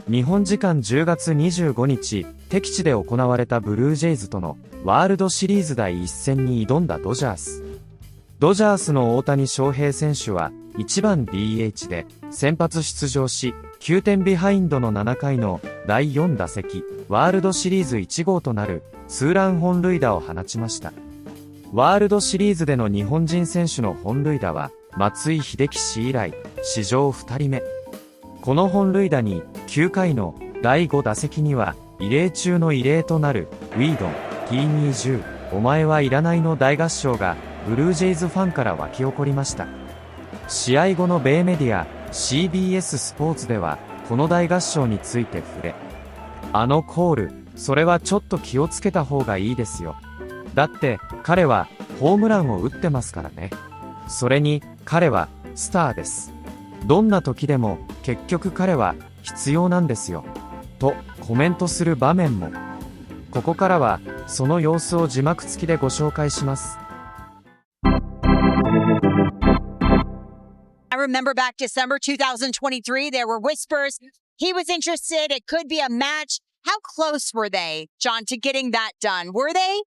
日本時間10月25日、敵地で行われたブルージェイズとのワールドシリーズ第1戦に挑んだドジャース。ドジャースの大谷翔平選手は1番 DH で先発出場し、9点ビハインドの7回の第4打席、ワールドシリーズ1号となるツーラン本塁打を放ちました。ワールドシリーズでの日本人選手の本塁打は松井秀喜氏以来史上2人目。この本塁打に9回の第5打席には異例中の異例となるウィードン T20 お前はいらないの大合唱がブルージェイズファンから沸き起こりました。試合後の米メディア CBS スポーツではこの大合唱について触れ、あのコール、それはちょっと気をつけた方がいいですよ。だって彼はホームランを打ってますからね。それに彼はスターです。どんな時でも結局彼は必要なんですよ。とコメントする場面も。ここからはその様子を字幕付きでご紹介します。I remember back December 2023, there were whispers he was interested. It could be a match. How close were they, John, to getting that done? Were they?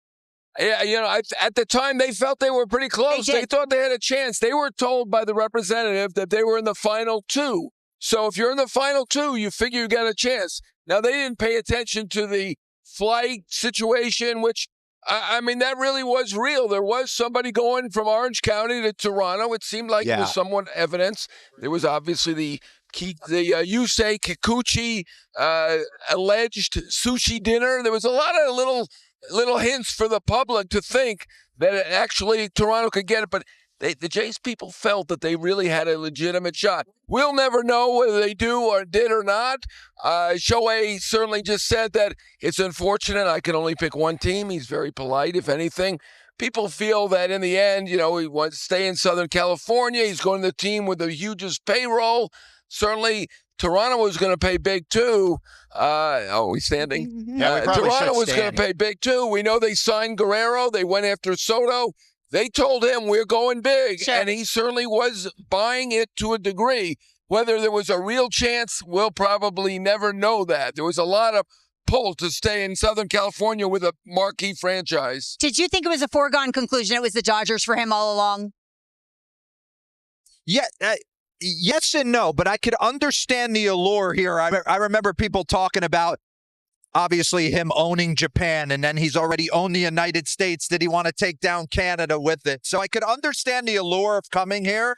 Yeah, at the time, they felt they were pretty close. They thought they had a chance. They were told by the representative that they were in the final two. So if you're in the final two, you figure you got a chance. Now, they didn't pay attention to the flight situation, which, I mean, that really was real. There was somebody going from Orange County to Toronto. It seemed like it was somewhat evidence. There was obviously the Yusei Kikuchi alleged sushi dinner. There was a lot of little hints for the public to think that actually Toronto could get it, but the Jays people felt that they really had a legitimate shot. We'll never know whether they do or did or not. Shohei certainly just said that it's unfortunate. I can only pick one team. He's very polite, if anything. People feel that in the end, he wants to stay in Southern California. He's going to the team with the hugest payroll. Certainly, Toronto was going to pay big too. He's standing. Yeah, Toronto was going to pay big too. We know they signed Guerrero. They went after Soto. They told him we're going big, and he certainly was buying it to a degree. Whether there was a real chance, we'll probably never know that. There was a lot of pull to stay in Southern California with a marquee franchise. Did you think it was a foregone conclusion? It was the Dodgers for him all along? Yeah. Yes and no, but I could understand the allure here. I remember people talking about, obviously, him owning Japan, and then he's already owned the United States. Did he want to take down Canada with it? So I could understand the allure of coming here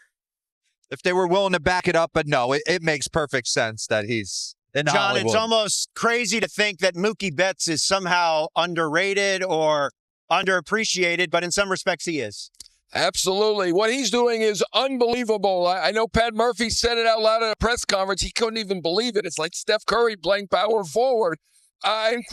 if they were willing to back it up, but no, it makes perfect sense that he's in Hollywood. John, it's almost crazy to think that Mookie Betts is somehow underrated or underappreciated, but in some respects he is. Absolutely. What he's doing is unbelievable. I know Pat Murphy said it out loud at a press conference. He couldn't even believe it. It's like Steph Curry playing power forward.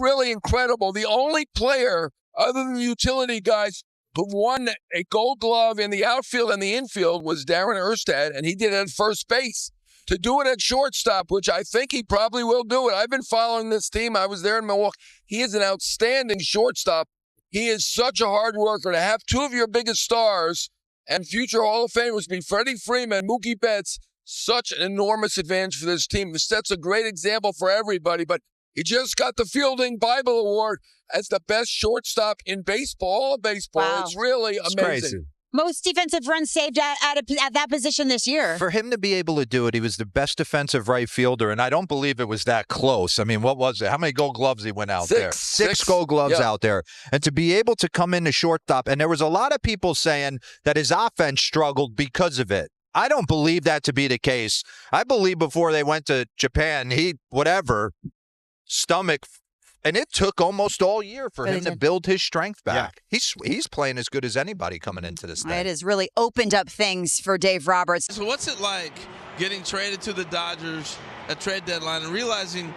Really incredible. The only player, other than the utility guys, who won a gold glove in the outfield and the infield was Darren Erstad, and he did it at first base. To do it at shortstop, which I think he probably will do it. I've been following this team. I was there in Milwaukee. He is an outstanding shortstop. He is such a hard worker. To have two of your biggest stars and future Hall of Famers be Freddie Freeman, Mookie Betts, such an enormous advantage for this team. This sets a great example for everybody, but he just got the Fielding Bible Award as the best shortstop in baseball, all of baseball. Wow. It's really amazing. Crazy. Most defensive runs saved at that position this year. For him to be able to do it, he was the best defensive right fielder, and I don't believe it was that close. I mean, what was it? How many gold gloves he went out there? Six gold gloves out there. And to be able to come into shortstop, and there was a lot of people saying that his offense struggled because of it. I don't believe that to be the case. I believe before they went to Japan, stomach. And it took almost all year for him to build his strength back. Yeah. He's playing as good as anybody coming into this thing. It has really opened up things for Dave Roberts. So what's it like getting traded to the Dodgers at trade deadline and realizing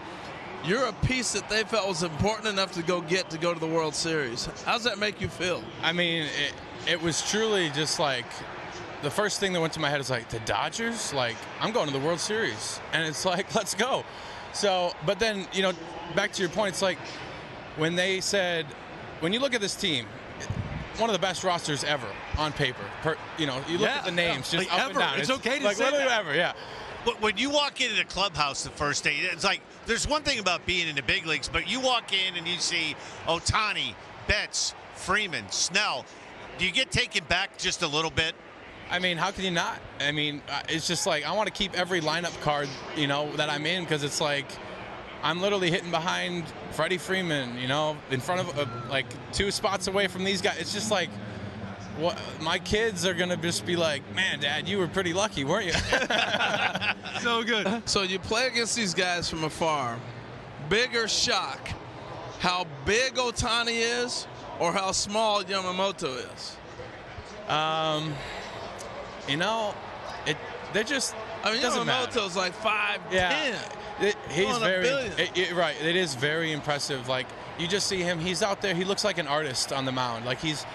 you're a piece that they felt was important enough to go to the World Series? How's that make you feel? I mean, it was truly just like the first thing that went to my head is like, the Dodgers? Like, I'm going to the World Series. And it's like, let's go. So, but then, back to your point, it's like when they said, when you look at this team, one of the best rosters ever on paper. You look at the names just up and down. It's okay to like say literally that. ever, yeah. when you walk into the clubhouse the first day, it's like there's one thing about being in the big leagues, but you walk in and you see Ohtani, Betts, Freeman, Snell. Do you get taken back just a little bit? I mean, how can you not? I mean, it's just like I want to keep every lineup card, you know, that I'm in, because it's like I'm literally hitting behind Freddie Freeman, you know, in front of like 2 spots away from these guys. It's just like, what, my kids are gonna just be like, man, Dad, you were pretty lucky, weren't you? So good. So you play against these guys from afar. Bigger shock, how big Ohtani is or how small Yamamoto is? You know, they're just. I mean, Yamamoto's like 5'10". He's very right. It is very impressive. Like, you just see him. He's out there. He looks like an artist on the mound. Like he's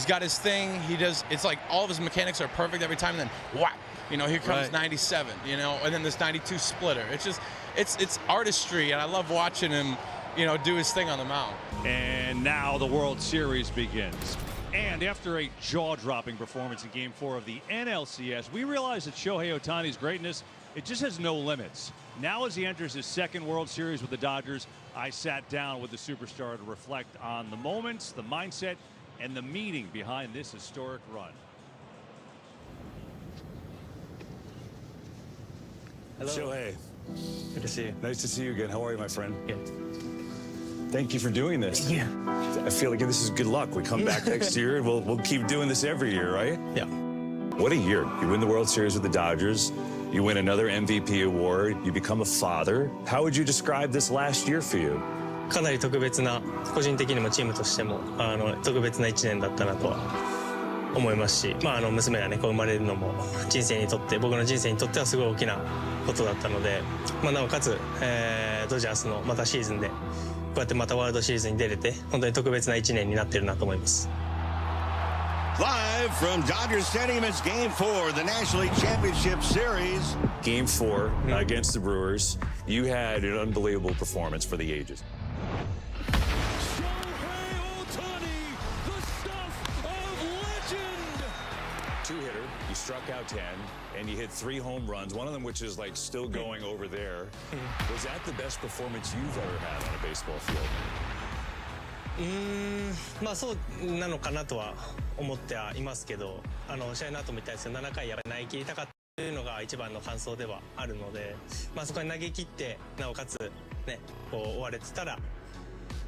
got his thing. He does. It's like all of his mechanics are perfect every time. And then whap, you know, here comes 97. You know, and then this 92 splitter. It's just it's artistry, and I love watching him, you know, do his thing on the mound. And now the World Series begins. And after a jaw-dropping performance in Game 4 of the NLCS, we realize that Shohei Ohtani's greatness, it just has no limits. Now as he enters his second World Series with the Dodgers, I sat down with the superstar to reflect on the moments, the mindset, and the meaning behind this historic run. Hello. Shohei. Good to see you. Nice to see you again. How are you, my friend? Good. Thank you for doing this. Yeah. I feel like this is good luck. We come back next year and we'll keep doing this every year, right? Yeah. What a year. You win the World Series with the Dodgers. You win another MVP award. You become a father. How would you describe this last year for you? かなり特別な、個人的にもチームとしても特別な1年だったなとは思いますし、娘がねこう生まれるのも人生にとって僕の人生にとってはすごい大きなことだったので、なおかつ、ドジャースのまたシーズンでこうやってまたワールドシリーズに出れて本当に特別な1年になってるなと思います。Live from Dodger Stadium, it's Game 4, the National League Championship Series. Game 4 against the Brewers. You had an unbelievable performance for the ages. Two-hitter, you struck out 10, and you hit 3 home runs, one of them which is like still going over there. Was that the best performance you've ever had on a baseball field? そうなのかなとは思ってはいますけど、試合の後も言ったんですけど7回やっぱり投げ切りたかったというのが一番の感想ではあるので、そこに投げ切ってなおかつねこう終われてたら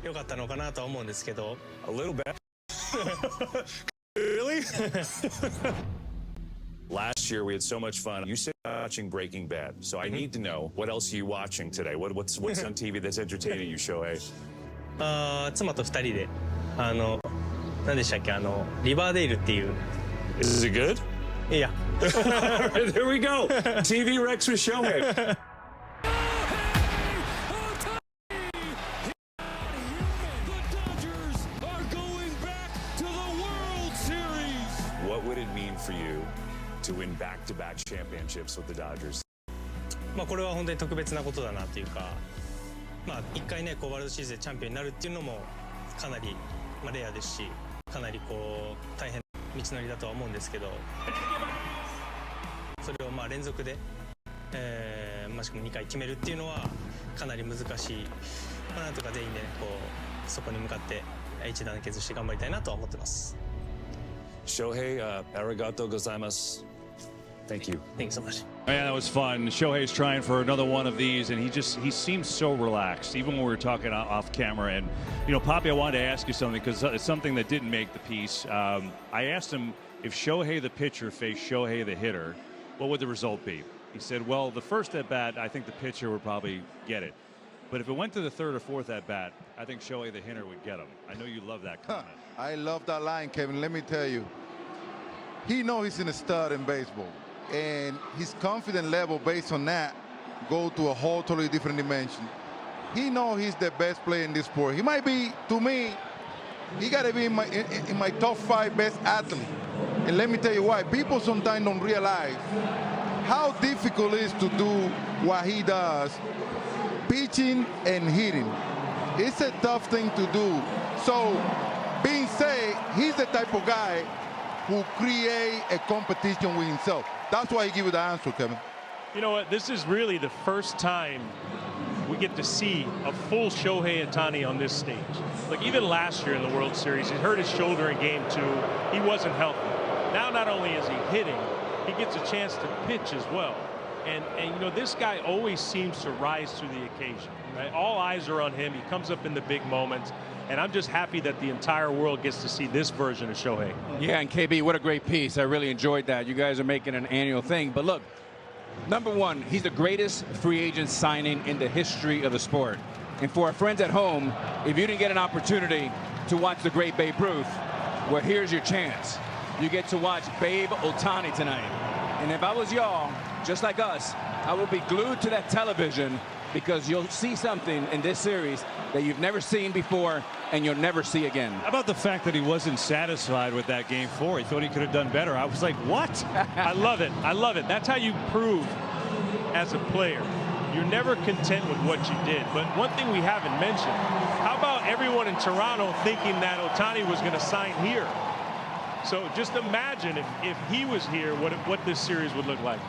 良かったのかなとは思うんですけど。A little bit. Really? Last year we had so much fun. You said watching Breaking Bad, so I need to know what else are you watching today? What's on TV that's entertaining you, Shohei? 妻と2人で何でしたっけリバーデイルっていう。Is it good? Yeah. There we go. TV Rex with Shohei. What would it mean for you to win back-to-back championships with the Dodgers? これは本当に特別なことだなというか、1回ねこうワールドシリーズでチャンピオンになるっていうのもかなりレアですし、かなりこう大変な道のりだとは思うんですけど、それを連続で、しかも2回決めるっていうのはかなり難しい。なんとか全員でねこうそこに向かって一段決して頑張りたいなとは思ってます。Shohei, arigato gozaimasu. Thank you. Thanks so much. Man, that was fun. Shohei's trying for another one of these, and he seems so relaxed, even when we were talking off camera. And, you know, Poppy, I wanted to ask you something, because it's something that didn't make the piece. I asked him if Shohei the pitcher faced Shohei the hitter, what would the result be? He said, well, the first at-bat, I think the pitcher would probably get it. But if it went to the third or fourth at-bat, I think Shohei the hitter would get him. I know you love that comment. I love that line, Kevin. Let me tell you. He knows he's in a stud in baseball. And his confidence level based on that go to a whole totally different dimension. He knows he's the best player in this sport. He might be, to me, he got to be in my top 5 best athletes. And let me tell you why. People sometimes don't realize how difficult it is to do what he does, pitching and hitting. It's a tough thing to do. So, being said, he's the type of guy who create a competition with himself. That's why he give you the answer, Kevin. You know what? This is really the first time we get to see a full Shohei Ohtani on this stage. Like even last year in the World Series, he hurt his shoulder in Game 2. He wasn't healthy. Now not only is he hitting, he gets a chance to pitch as well. And you know, this guy always seems to rise to the occasion. Right? All eyes are on him. He comes up in the big moments. And I'm just happy that the entire world gets to see this version of Shohei. Yeah, and KB, what a great piece. I really enjoyed that. You guys are making an annual thing. But look, number one, he's the greatest free agent signing in the history of the sport. And for our friends at home, if you didn't get an opportunity to watch the great Babe Ruth, well, here's your chance. You get to watch Babe Ohtani tonight. And if I was y'all, just like us, I would be glued to that television because you'll see something in this series that you've never seen before and you'll never see again. How about the fact that he wasn't satisfied with that Game 4? He thought he could have done better. I was like, what? I love it. I love it. That's how you prove as a player. You're never content with what you did. But one thing we haven't mentioned, how about everyone in Toronto thinking that Ohtani was going to sign here? So just imagine if he was here, what this series would look like.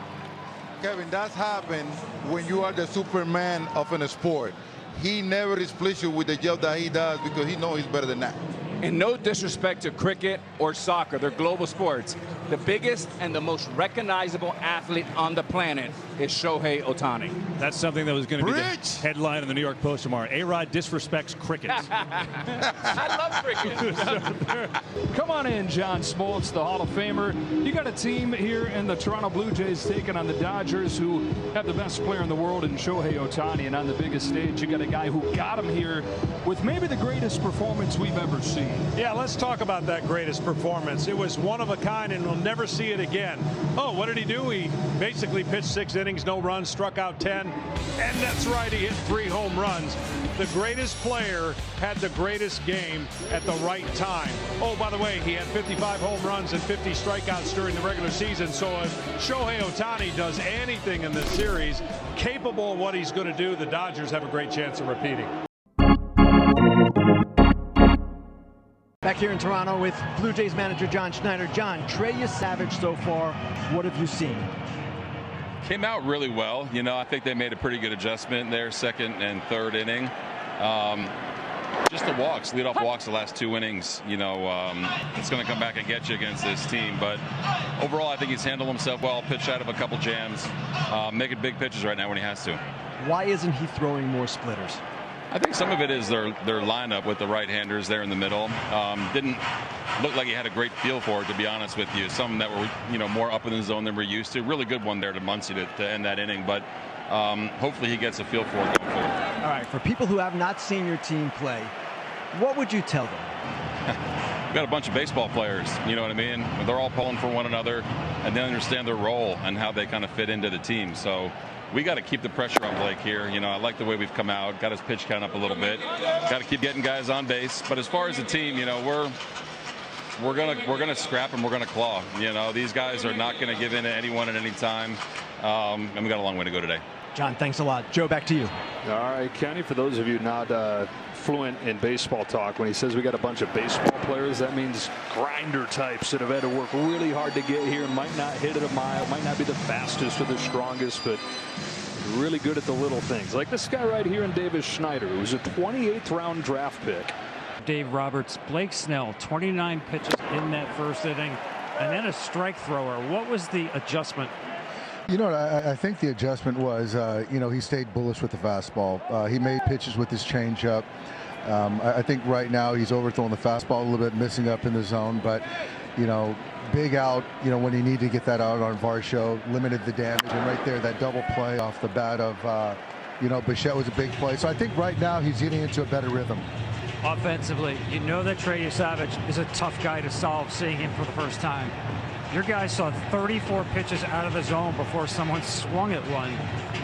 Kevin, that's happened when you are the Superman of a sport. He never is pleased with the job that he does because he knows he's better than that. And no disrespect to cricket or soccer, they're global sports. The biggest and the most recognizable athlete on the planet is Shohei Ohtani. That's something that was going to be the headline in the New York Post tomorrow. A-Rod disrespects cricket. I love cricket. Come on in, John Smoltz, the Hall of Famer. You got a team here in the Toronto Blue Jays taking on the Dodgers, who have the best player in the world in Shohei Ohtani. And on the biggest stage, you got a guy who got him here with maybe the greatest performance we've ever seen. Yeah, let's talk about that greatest performance. It was one of a kind, and we'll never see it again. Oh, what did he do? He basically pitched 6 innings, no runs, struck out 10. And that's right, he hit 3 home runs. The greatest player had the greatest game at the right time. Oh, by the way, he had 55 home runs and 50 strikeouts during the regular season. So if Shohei Ohtani does anything in this series, capable of what he's going to do, the Dodgers have a great chance of repeating. Back here in Toronto with Blue Jays manager John Schneider. John, Trey Yesavage so far, what have you seen? Came out really well. You know, I think they made a pretty good adjustment there, second and third inning. Just the walks, leadoff walks the last 2 innings, you know, it's going to come back and get you against this team. But overall, I think he's handled himself well, pitched out of a couple jams, making big pitches right now when he has to. Why isn't he throwing more splitters? I think some of it is their lineup with the right-handers there in the middle. Didn't look like he had a great feel for it, to be honest with you. Some that were, you know, more up in the zone than we're used to. Really good one there to Muncy to end that inning, but hopefully he gets a feel for it going forward. All right, for people who have not seen your team play, what would you tell them? We've got a bunch of baseball players, you know what I mean? They're all pulling for one another, and they understand their role and how they kind of fit into the team. So we got to keep the pressure on Blake here. You know, I like the way we've come out, got his pitch count up a little bit. Got to keep getting guys on base. But as far as the team, you know, we're gonna scrap and we're gonna claw. You know, these guys are not gonna give in to anyone at any time. And we got a long way to go today. John, thanks a lot. Joe, back to you. All right, Kenny, for those of you not fluent in baseball talk, when he says we got a bunch of baseball players, that means grinder types that have had to work really hard to get here, might not hit it a mile, might not be the fastest or the strongest, but really good at the little things. Like this guy right here in Davis Schneider, who was a 28th round draft pick. Dave Roberts, Blake Snell, 29 pitches in that first inning, and then a strike thrower. What was the adjustment? You know, I think the adjustment was, you know, he stayed bullish with the fastball. He made pitches with his changeup. I think right now he's overthrowing the fastball a little bit, missing up in the zone. But, you know, big out, you know, when he needed to get that out on Varsho, limited the damage. And right there, that double play off the bat of, you know, Bichette was a big play. So I think right now he's getting into a better rhythm. Offensively, you know that Trey Yesavage is a tough guy to solve, seeing him for the first time. Your guys saw 34 pitches out of the zone before someone swung at one.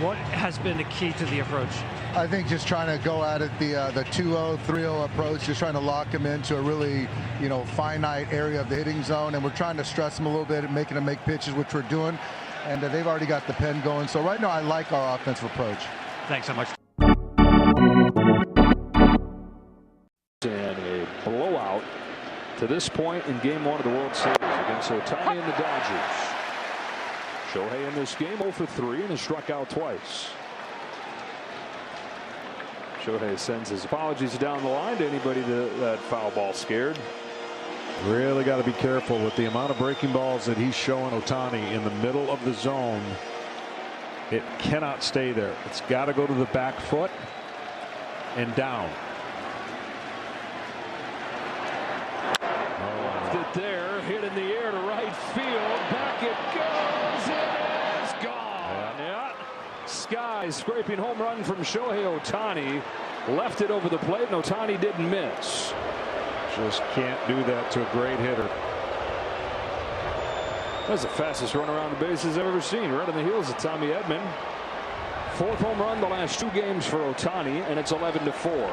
What has been the key to the approach? I think just trying to go at it the 2-0, 3-0 approach, just trying to lock him into a really, you know, finite area of the hitting zone. And we're trying to stress him a little bit and making him make pitches, which we're doing. And they've already got the pen going. So right now I like our offensive approach. Thanks so much. And a blowout to this point in Game 1 of the World Series against Ohtani and the Dodgers. Shohei in this game 0 for 3 and has struck out twice. Shohei sends his apologies down the line to anybody that foul ball scared. Really got to be careful with the amount of breaking balls that he's showing Ohtani in the middle of the zone. It cannot stay there. It's got to go to the back foot and down. Left it there, hit in the air to right field. Back it goes. It is gone. Yeah. Sky scraping home run from Shohei Ohtani. Left it over the plate, and Ohtani didn't miss. Just can't do that to a great hitter. That's the fastest run around the bases I've ever seen. Right on the heels of Tommy Edman. 4th home run the last 2 games for Ohtani, and it's 11-4.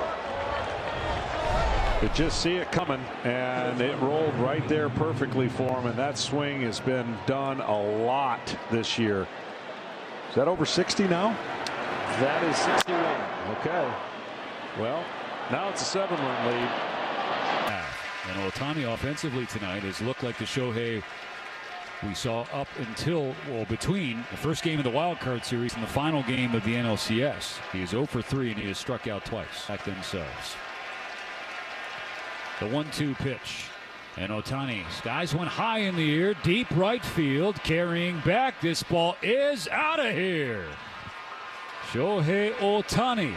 Could just see it coming, and it rolled right there perfectly for him, and that swing has been done a lot this year. Is that over 60 now? That is 61. Okay. Well, now it's a 7-run lead. And Ohtani offensively tonight has looked like the Shohei we saw up until, well, between the first game of the wild card series and the final game of the NLCS. He is 0 for 3 and he has struck out twice. Back themselves. The 1-2 pitch. And Ohtani skies one high in the air, deep right field, carrying back. This ball is out of here. Shohei Ohtani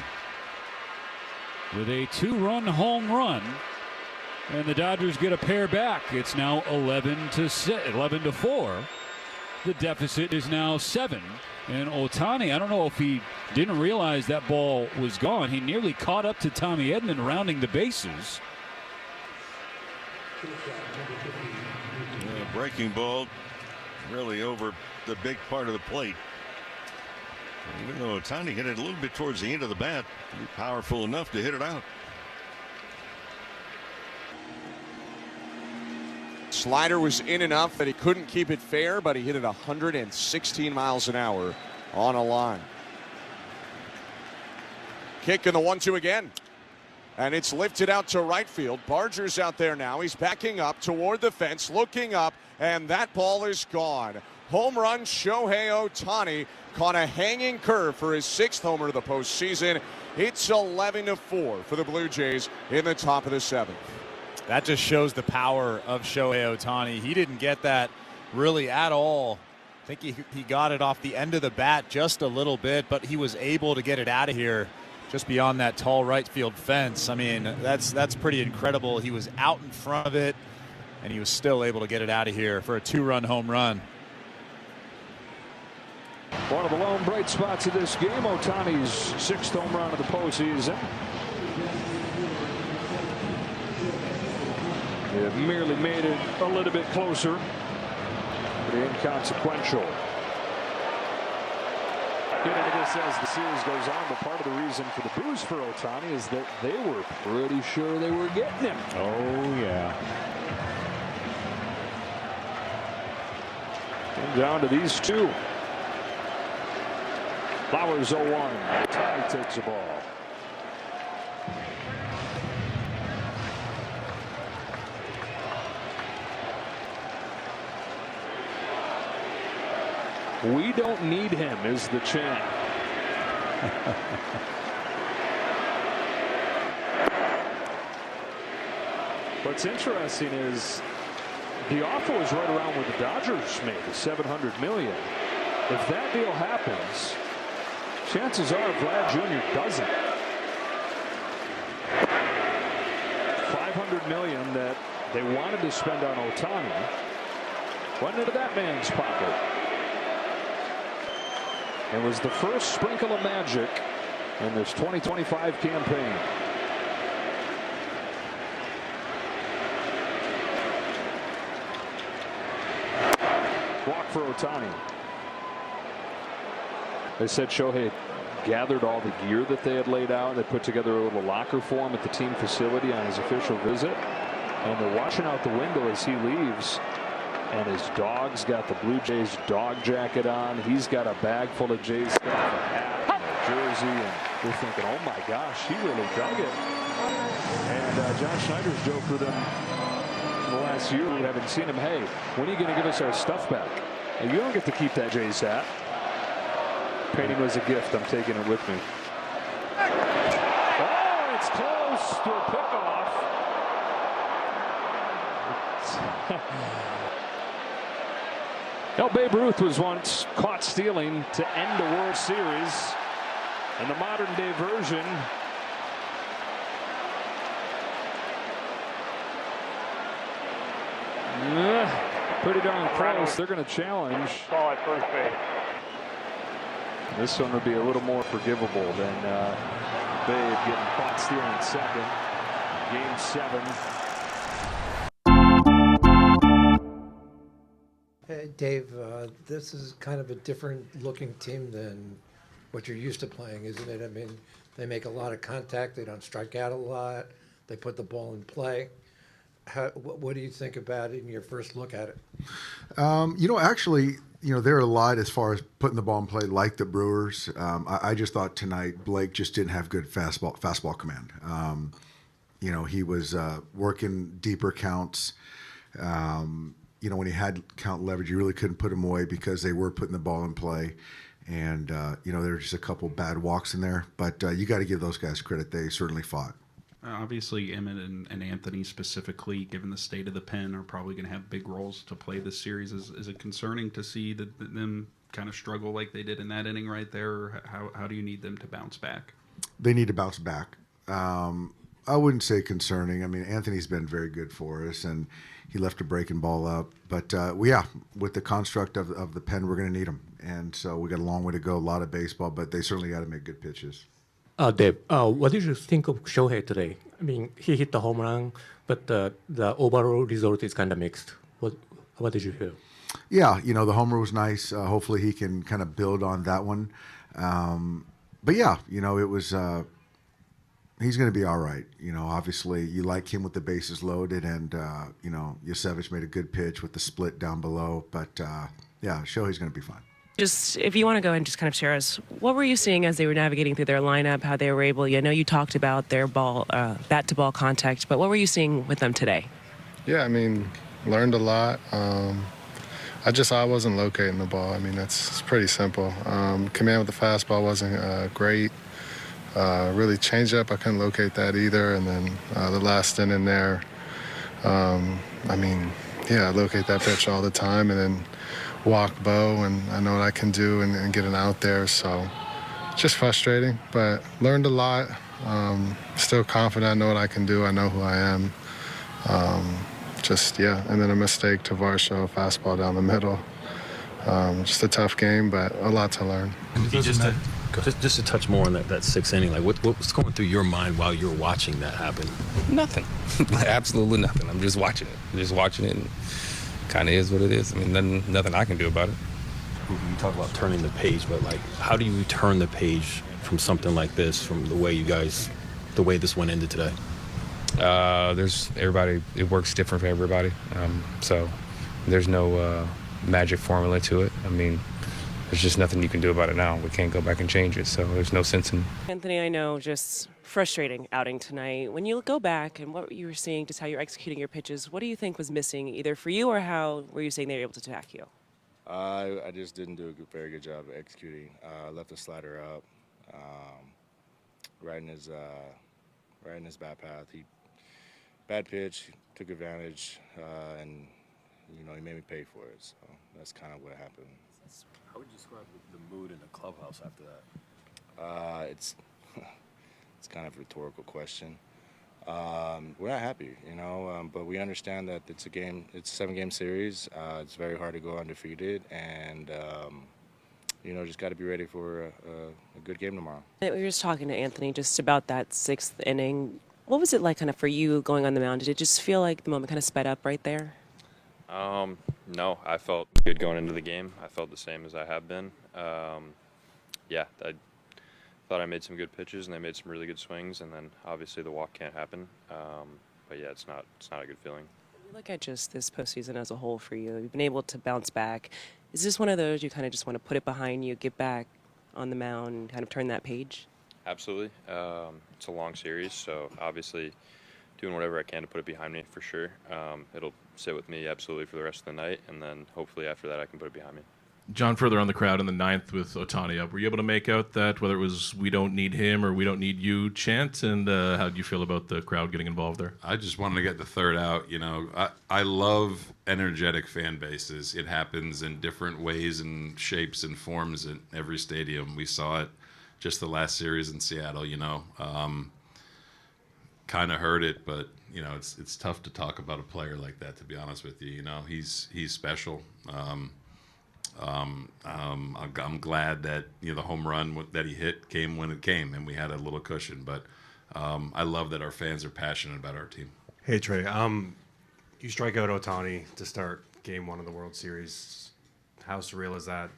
with a 2-run home run. And the Dodgers get a pair back. It's now 11-4. The deficit is now 7. And Ohtani, I don't know if he didn't realize that ball was gone. He nearly caught up to Tommy Edman rounding the bases. Breaking ball really over the big part of the plate. Even though Ohtani hit it a little bit towards the end of the bat, powerful enough to hit it out. Slider was in enough that he couldn't keep it fair, but he hit it 116 miles an hour on a line. Kick in the 1-2 again. And it's lifted out to right field. Barger's out there now. He's backing up toward the fence, looking up, and that ball is gone. Home run, Shohei Ohtani caught a hanging curve for his 6th homer of the postseason. It's 11-4 for the Blue Jays in the top of the 7th. That just shows the power of Shohei Ohtani. He didn't get that really at all. I think he got it off the end of the bat just a little bit, but he was able to get it out of here just beyond that tall right field fence. I mean, that's pretty incredible. He was out in front of it, and he was still able to get it out of here for a 2-run home run. One of the lone bright spots of this game, Ohtani's 6th home run of the postseason. It merely made it a little bit closer, but inconsequential. Get into this as the series goes on, but part of the reason for the boost for Ohtani is that they were pretty sure they were getting him. Oh, yeah. And down to these two. Flowers 0-1. Ohtani takes the ball. We don't need him is the chant. What's interesting is the offer was right around what the Dodgers made, the $700 million. If that deal happens, chances are Vlad Jr. doesn't. $500 million that they wanted to spend on Ohtani went into that man's pocket. It was the first sprinkle of magic in this 2025 campaign. Walk for Ohtani. They said Shohei gathered all the gear that they had laid out. They put together a little locker for him at the team facility on his official visit. And they're watching out the window as he leaves. And his dog's got the Blue Jays dog jacket on. He's got a bag full of Jays stuff, a hat, and a jersey, and they're thinking, oh my gosh, he really dug it. And John Schneider's joked with him in the last year. We haven't seen him. Hey, when are you going to give us our stuff back? You don't get to keep that Jays hat. Painting was a gift. I'm taking it with me. Oh, it's close to a pickoff. Babe Ruth was once caught stealing to end a World Series. In the modern day version, pretty darn close. They're going to challenge. Ball at first base. This one would be a little more forgivable than Babe getting caught stealing second. Game 7. Hey, Dave, this is kind of a different looking team than what you're used to playing, isn't it? I mean, they make a lot of contact. They don't strike out a lot. They put the ball in play. What do you think about it in your first look at it? Actually, they're a lot as far as putting the ball in play like the Brewers. I just thought tonight Blake just didn't have good fastball command. He was working deeper counts. When he had count leverage, you really couldn't put him away because they were putting the ball in play. And, there were just a couple bad walks in there. But you got to give those guys credit. They certainly fought. Obviously, Emmett and Anthony specifically, given the state of the pen, are probably going to have big roles to play this series. Is it concerning to see them kind of struggle like they did in that inning right there? Or how do you need them to bounce back? They need to bounce back. I wouldn't say concerning. I mean, Anthony's been very good for us, and he left a breaking ball up. But, with the construct of the pen, we're going to need them. And so we got a long way to go, a lot of baseball, but they certainly got to make good pitches. Dave, what did you think of Shohei today? I mean, he hit the home run, but the overall result is kind of mixed. What did you feel? Yeah, the homer was nice. Hopefully he can kind of build on that one. But yeah, it was, he's going to be all right. Obviously you like him with the bases loaded, and, Yosevich made a good pitch with the split down below. But, Shohei's going to be fine. Just if you want to go and just kind of share us, what were you seeing as they were navigating through their lineup, how they were able, I know you talked about their bat-to-ball contact, but what were you seeing with them today? Yeah, I mean, learned a lot. I wasn't locating the ball. I mean, it's pretty simple. Command with the fastball wasn't great. Really changed up, I couldn't locate that either. And then the last inning there, I locate that pitch all the time, and then walk Bo, and I know what I can do and get it out there. So just frustrating, but learned a lot. Still confident. I know what I can do. I know who I am. And then a mistake to Varsho, fastball down the middle. Just a tough game, but a lot to learn. Just to touch more on that sixth inning, like what was going through your mind while you were watching that happen? Nothing. Absolutely nothing. I'm just watching it. And kind of is what it is. I mean, nothing I can do about it. You talk about turning the page, but how do you turn the page from something like this, from the way this one ended today? There's everybody. It works different for everybody. So there's no magic formula to it. I mean, there's just nothing you can do about it now. We can't go back and change it. So there's no sense in. Anthony, I know, just frustrating outing tonight. When you go back and what you were seeing, just how you're executing your pitches, what do you think was missing either for you, or how were you saying they were able to attack you? I just didn't do a very good job of executing. Left the slider up, right in his bat path. Bad pitch, took advantage, and he made me pay for it. So that's kind of what happened. How would you describe the mood in the clubhouse after that? It's kind of a rhetorical question. We're not happy, but we understand that it's a game. It's a 7-game series. It's very hard to go undefeated, and just got to be ready for a good game tomorrow. We were just talking to Anthony just about that 6th inning. What was it like kind of for you going on the mound? Did it just feel like the moment kind of sped up right there? No, I felt good going into the game. I felt the same as I have been. I thought I made some good pitches, and they made some really good swings, and then obviously the walk can't happen. It's not a good feeling. When you look at just this postseason as a whole for you, you've been able to bounce back. Is this one of those you kind of just want to put it behind you, get back on the mound, and kind of turn that page? Absolutely. It's a long series, so obviously doing whatever I can to put it behind me for sure. It'll sit with me absolutely for the rest of the night, and then hopefully after that I can put it behind me. John, further on the crowd in the ninth with Ohtani up, were you able to make out that, whether it was "we don't need him" or "we don't need you" chant? And how do you feel about the crowd getting involved there? I just wanted to get the third out. You know, I love energetic fan bases. It happens in different ways and shapes and forms in every stadium. We saw it just the last series in Seattle. You know, kind of heard it, but you know, it's tough to talk about a player like that. To be honest with you, you know, he's special. I'm glad that, you know, the home run that he hit came when it came, and we had a little cushion. But I love that our fans are passionate about our team. Hey Trey, you strike out Ohtani to start Game 1 of the World Series. How surreal is that?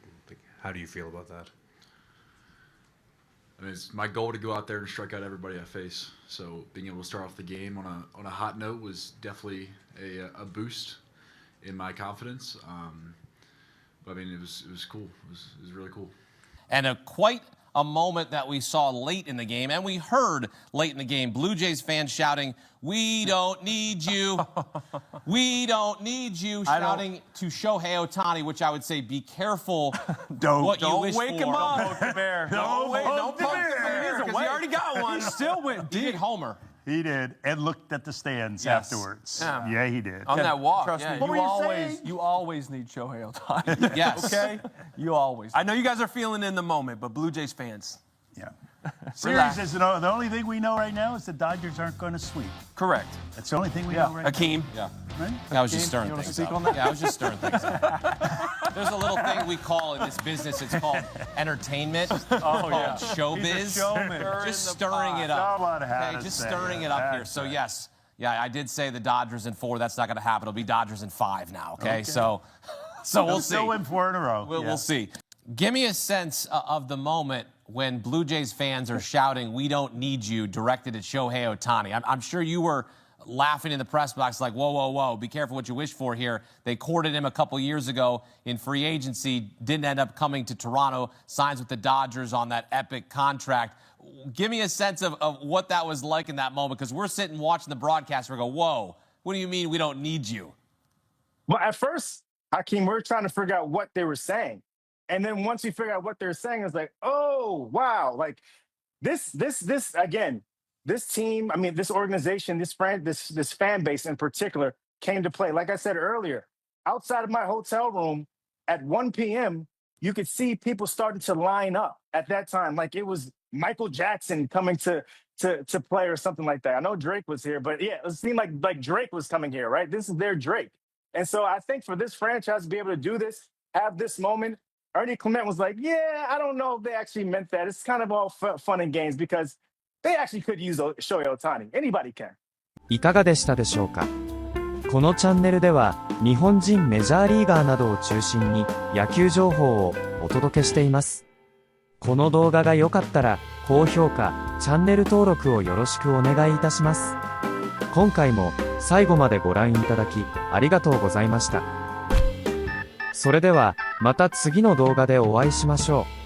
How do you feel about that? I mean, it's my goal to go out there and strike out everybody I face. So being able to start off the game on a hot note was definitely a boost in my confidence. But I mean, it was cool. It was really cool. And quite a moment that we saw late in the game, and we heard late in the game, Blue Jays fans shouting, "We don't need you. We don't need you," shouting to Shohei Ohtani, which I would say, be careful what you wish for. Don't wake him up. Don't poke the bear. Don't poke the bear. Because he already got one. He still went deep. He did homer. He did, and looked at the stands afterwards. Yeah, he did. On that walk, Trust yeah. me, You always need Shohei Ohtani. Yes. Okay? You always. I know you guys are feeling in the moment, but Blue Jays fans. Yeah. Series is the only thing we know right now is the Dodgers aren't going to sweep. Correct. That's the only thing we know right Hakeem. now. Yeah. Right? I was just stirring things up. Yeah, I was just stirring things up. There's a little thing we call in this business, it's called entertainment. It's called showbiz. He's a showman. Just stirring it up. Someone had Okay, to just say stirring it. it up here. That's So right. yes, yeah, I did say the Dodgers in 4. That's not going to happen. It'll be Dodgers in 5 now. Okay, so we'll see. They'll win 4 in a row. We'll see. Give me a sense of the moment when Blue Jays fans are shouting, "We don't need you," directed at Shohei Ohtani. I'm sure you were laughing in the press box like, whoa, whoa, whoa, be careful what you wish for here. They courted him a couple years ago in free agency, didn't end up coming to Toronto, signs with the Dodgers on that epic contract. Give me a sense of what that was like in that moment, because we're sitting watching the broadcast and we go, whoa, what do you mean we don't need you? Well, at first, Hakeem, we're trying to figure out what they were saying. And then once we figure out what they're saying, it's like, oh, wow. Like this again, this team, I mean, this organization, this fan base in particular came to play. Like I said earlier, outside of my hotel room at 1 p.m., you could see people starting to line up at that time. Like it was Michael Jackson coming to play or something like that. I know Drake was here, but yeah, it seemed like Drake was coming here, right? This is their Drake. And so I think for this franchise to be able to do this, have this moment, Ernie Clement was like, yeah, I don't know if they actually meant that. It's kind of all fun and games because they actually could use Shohei Ohtani. Anybody can. いかがでしたでしょうか。このチャンネルでは日本人メジャーリーガーなどを中心に野球情報をお届けしています。この動画が良かったら高評価、チャンネル登録をよろしくお願いいたします。今回も最後までご覧いただきありがとうございました。それではまた次の動画でお会いしましょう。